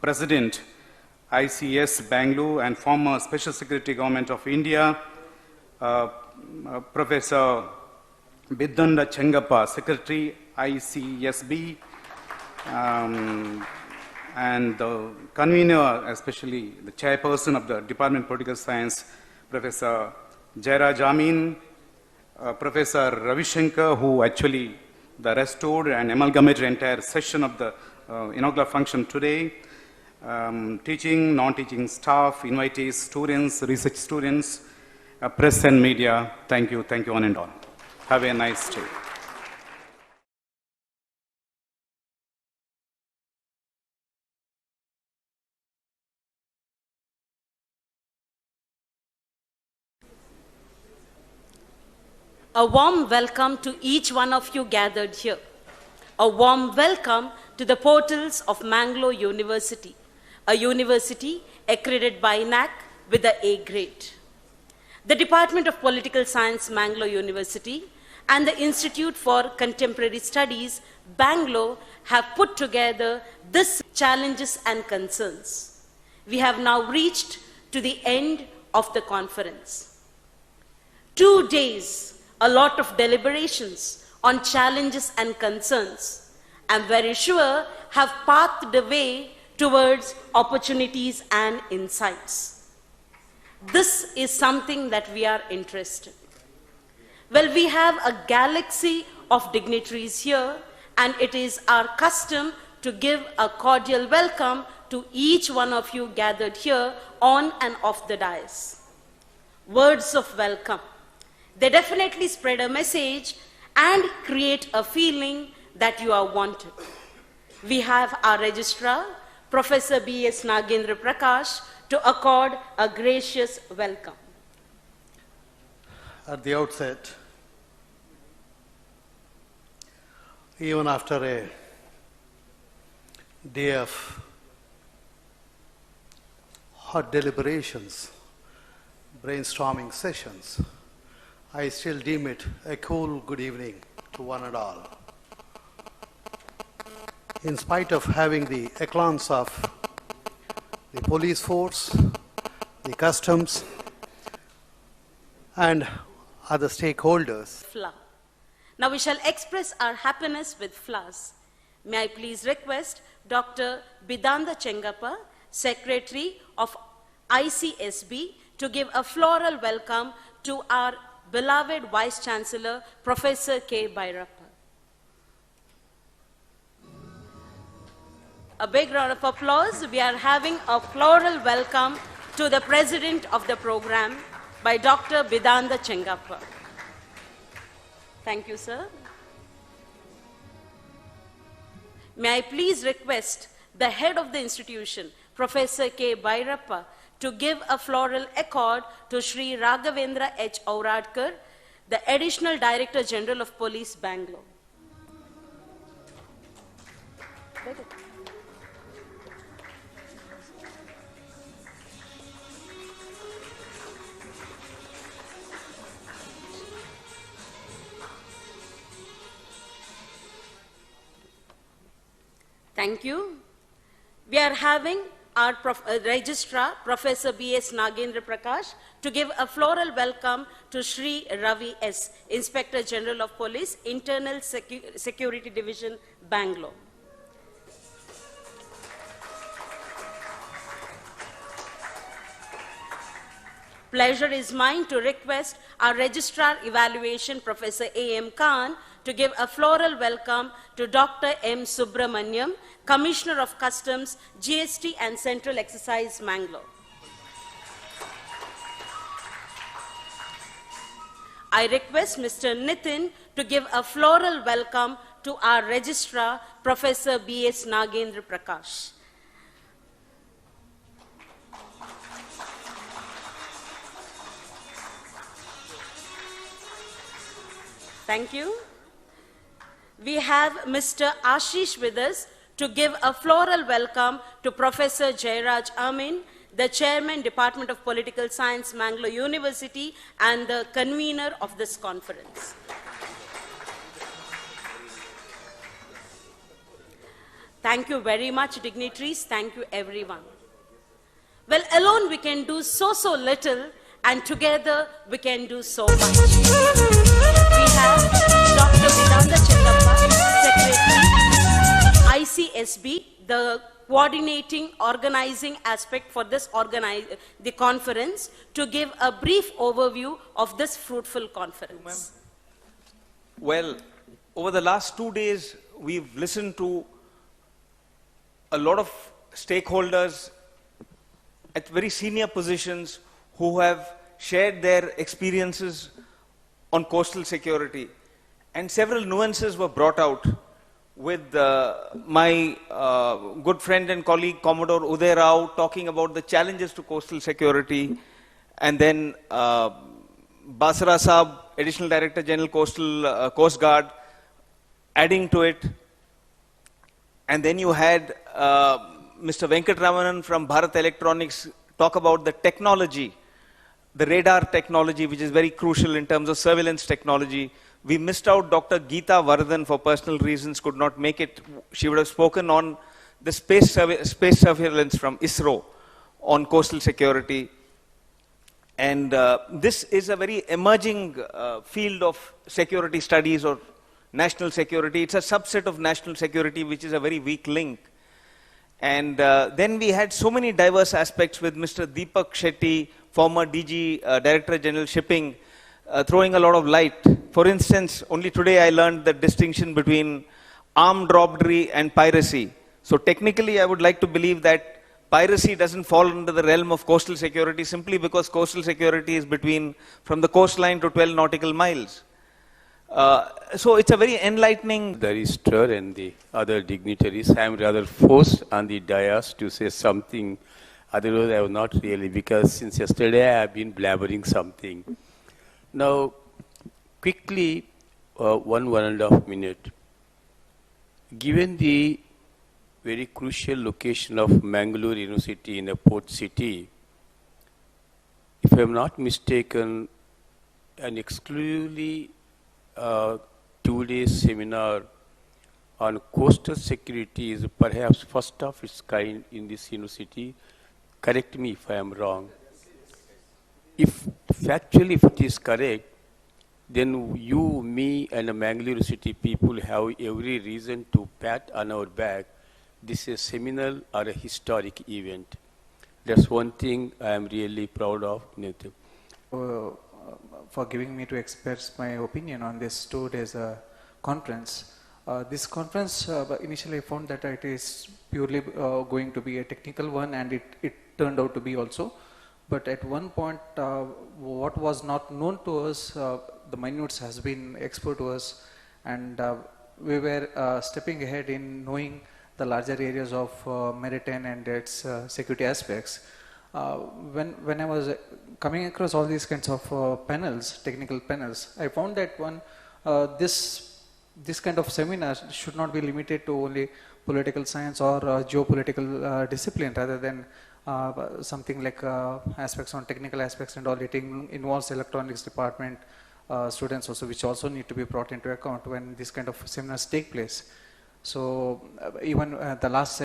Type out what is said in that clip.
President, ICS Bangalore and former Special Secretary Government of India, Professor Bidanda Chengappa, Secretary, ICSB, and the convener, especially the chairperson of the Department of Political Science, Professor Jairaj Amin, Professor Ravi Shankar, who actually restored and amalgamated the entire session of the inaugural function today, teaching, non-teaching staff, invitees, students, research students, press and media. Thank you one and all. Have a nice day. A warm welcome to each one of you gathered here. A warm welcome to the portals of Mangalore University, a university accredited by NAC with the A grade. The Department of Political Science, Mangalore University, and the Institute for Contemporary Studies, Bangalore, have put together this challenges and concerns. We have now reached to the end of the conference. 2 days, a lot of deliberations on challenges and concerns, I'm very sure have pathed the way towards opportunities and insights. This is something that we are interested in. Well, we have a galaxy of dignitaries here, and it is our custom to give a cordial welcome to each one of you gathered here on and off the dais. Words of welcome. They definitely spread a message and create a feeling that you are wanted. We have our registrar, Professor B.S. Nagendra Prakash, to accord a gracious welcome. At the outset, even after a day of hot deliberations, brainstorming sessions, I still deem it a cool good evening to one and all. In spite of having the eclans of the police force, the customs, and other stakeholders. Now we shall express our happiness with flowers. May I please request Dr. Bidanda Chengappa, Secretary of ICSB, to give a floral welcome to our beloved Vice Chancellor, Professor K. Bhairappa. A big round of applause. We are having a floral welcome to the President of the program by Dr. Bidanda Chengappa. Thank you, sir. May I please request the head of the institution, Professor K. Bhairappa, to give a floral accord to Shri Raghavendra H. Auradkar, the Additional Director General of Police, Bangalore. Thank you. We are having our registrar, Professor B.S. Nagendra Prakash, to give a floral welcome to Shri Ravi S., Inspector General of Police, Internal Security Division, Bangalore. Pleasure is mine to request our Registrar Evaluation, Professor A.M. Khan, to give a floral welcome to Dr. M. Subramaniam, Commissioner of Customs, GST and Central Excise, Mangalore. I request Mr. Nitin to give a floral welcome to our Registrar, Professor B.S. Nagendra Prakash. Thank you. We have Mr. Ashish with us to give a floral welcome to Professor Jairaj Amin, the Chairman, Department of Political Science, Mangalore University, and the convener of this conference. Thank you very much, dignitaries. Thank you, everyone. Well, alone we can do so little, and together we can do so much. We have Dr. Vedanta Chellappa, Secretary, ICSB, the coordinating, organizing aspect for this the conference, to give a brief overview of this fruitful conference. Well, over the last 2 days, we've listened to a lot of stakeholders at very senior positions who have shared their experiences on coastal security. And several nuances were brought out with my good friend and colleague Commodore Uday Rao talking about the challenges to coastal security, and then Basra Saab, Additional Director General Coastal Coast Guard, adding to it. And then you had Mr. Venkatramanan from Bharat Electronics talk about the technology, the radar technology, which is very crucial in terms of surveillance technology. We missed out Dr. Geeta Vardhan for personal reasons, could not make it. She would have spoken on the space surveillance from ISRO on coastal security. And this is a very emerging field of security studies or national security. It's a subset of national security, which is a very weak link. And then we had so many diverse aspects with Mr. Deepak Shetty, former DG, Director General Shipping, throwing a lot of light. For instance, only today I learned the distinction between armed robbery and piracy. So technically, I would like to believe that piracy doesn't fall under the realm of coastal security simply because coastal security is from the coastline to 12 nautical miles. So it's a very enlightening. The registrar and the other dignitaries, I am rather forced on the dais to say something. Otherwise, I will not really, because since yesterday I have been blabbering something. Now, quickly, 1.5 minutes. Given the very crucial location of Mangalore University in a port city, if I am not mistaken, an exclusively 2-day seminar on coastal security is perhaps first of its kind in this university. Correct me if I am wrong. If factually, if it is correct, then you, me, and the Mangalore University people have every reason to pat on our back. This is a seminal or a historic event. That's one thing I am really proud of. For giving me to express my opinion on this 2 days conference. This conference, initially I found that it is purely going to be a technical one, and it turned out to be also. But at one point, what was not known to us, the minutes has been exposed to us, and we were stepping ahead in knowing the larger areas of maritime and its security aspects. When I was coming across all these kinds of panels, technical panels, I found that this kind of seminar should not be limited to only political science or geopolitical discipline, rather than something like aspects on technical aspects and all. It involves electronics department students also, which also need to be brought into account when this kind of seminars take place. So even the last